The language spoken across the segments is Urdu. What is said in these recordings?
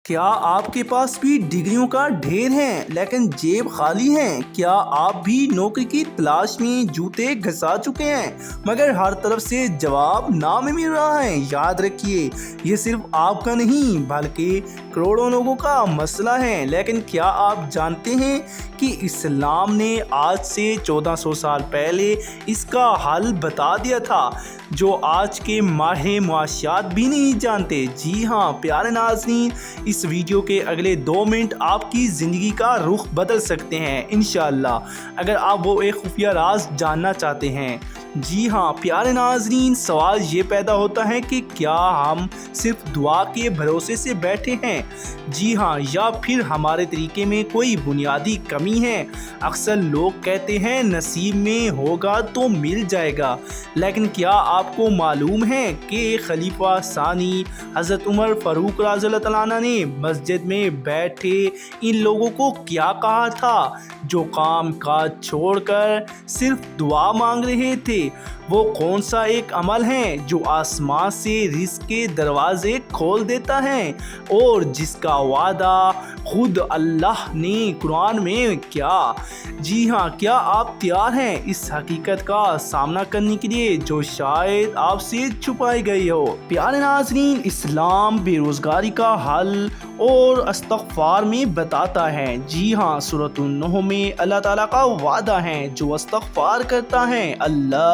کیا آپ کے پاس بھی ڈگریوں کا ڈھیر ہے لیکن جیب خالی ہے؟ کیا آپ بھی نوکری کی تلاش میں جوتے گھسا چکے ہیں مگر ہر طرف سے جواب نہ مل رہا ہے؟ یاد رکھیے، یہ صرف آپ کا نہیں بلکہ کروڑوں لوگوں کا مسئلہ ہے۔ لیکن کیا آپ جانتے ہیں کہ اسلام نے آج سے 1400 سال پہلے اس کا حل بتا دیا تھا جو آج کے ماہر معاشیات بھی نہیں جانتے؟ جی ہاں پیارے ناظرین، اس ویڈیو کے اگلے 2 منٹ آپ کی زندگی کا رخ بدل سکتے ہیں انشاءاللہ، اگر آپ وہ ایک خفیہ راز جاننا چاہتے ہیں۔ جی ہاں پیارے ناظرین، سوال یہ پیدا ہوتا ہے کہ کیا ہم صرف دعا کے بھروسے سے بیٹھے ہیں؟ جی ہاں، یا پھر ہمارے طریقے میں کوئی بنیادی کمی ہے؟ اکثر لوگ کہتے ہیں نصیب میں ہوگا تو مل جائے گا، لیکن کیا آپ کو معلوم ہے کہ خلیفہ ثانی حضرت عمر فاروق رضی اللہ عنہ نے مسجد میں بیٹھے ان لوگوں کو کیا کہا تھا جو کام کاج چھوڑ کر صرف دعا مانگ رہے تھے؟ وہ کون سا ایک عمل ہے جو آسمان سے رزق کے دروازے کھول دیتا ہے اور جس کا وعدہ خود اللہ نے قرآن میں کیا؟ جی ہاں، کیا آپ تیار ہیں اس حقیقت کا سامنا کرنے کے لیے جو شاید آپ سے چھپائی گئی ہو؟ پیارے ناظرین، اسلام بے روزگاری کا حل اور استغفار میں بتاتا ہے۔ جی ہاں، سورۃ النحل میں اللہ تعالیٰ کا وعدہ ہے جو استغفار کرتا ہے اللہ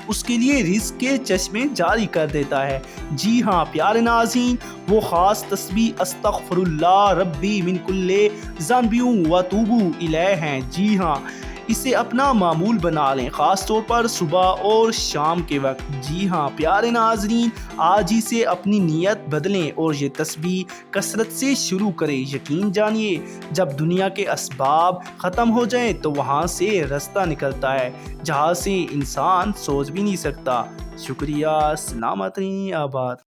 اس کے لیے رزق کے چشمے جاری کر دیتا ہے۔ جی ہاں پیارے ناظرین، وہ خاص تسبیح استغفر اللہ ربی من کل ذنب واتوب الیہ ہیں۔ جی ہاں، اسے اپنا معمول بنا لیں، خاص طور پر صبح اور شام کے وقت۔ جی ہاں پیارے ناظرین، آج ہی سے اپنی نیت بدلیں اور یہ تسبیح کثرت سے شروع کریں۔ یقین جانیے، جب دنیا کے اسباب ختم ہو جائیں تو وہاں سے رستہ نکلتا ہے جہاں سے انسان سوچ بھی نہیں سکتا۔ شکریہ، سلامت رہیں، آباد۔